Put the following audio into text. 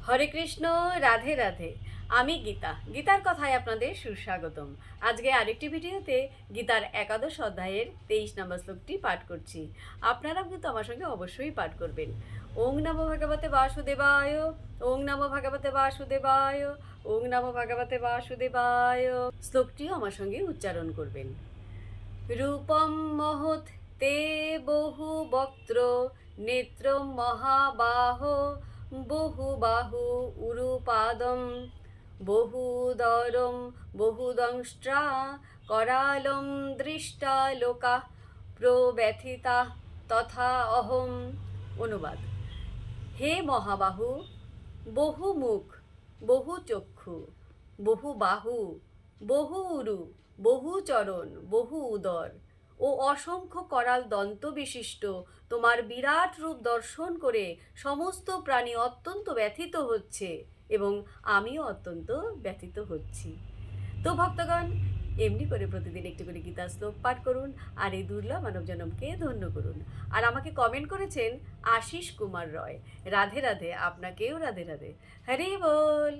হরে কৃষ্ণ, রাধে রাধে। আমি গীতার কথায় আপনাদের সুস্বাগতম। আজকে আরেকটি ভিডিওতে গীতার একাদশ অধ্যায়ের 23 নম্বর শ্লোকটি পাঠ করছি। আপনারাও কিন্তু আমার সঙ্গে অবশ্যই পাঠ করবেন। ওং নমো ভগবতে বাসুদেবায়, ওং নমো ভগবতে বাসুদেবায়, ওং নমো ভগবতে বাসুদেবায়। শ্লোকটিও আমার সঙ্গে উচ্চারণ করবেন। রূপম মহৎ তে বহু বক্ত্র, নেত্রম মহাবাহ, বহুবাহু উরুপাদম, বহুদরম বহুদংষ্ট্রা, করালম দৃষ্টা লোকা প্রব্যথিতা তথা অহম। অনুবাদ: হে মহাবাহু, বহু মুখ, বহু চক্ষু, বহু বাহু, বহু উরু, বহু চরণ, বহু উদর ও অসংখ্য করাল দন্ত বিশিষ্ট তোমার বিরাট রূপ দর্শন করে সমস্ত প্রাণী অত্যন্ত ব্যথিত হচ্ছে এবং আমিও অত্যন্ত ব্যথিত হচ্ছি। তো ভক্তগণ, এমনি করে প্রতিদিন একটি করে গীতা শ্লোক পাঠ করুন আর এই দুর্লভ মানব জনমকে ধন্য করুন। আর আমাকে কমেন্ট করেছেন আশিস কুমার রয়। রাধে রাধে, আপনাকেও রাধে রাধে। হরি বল।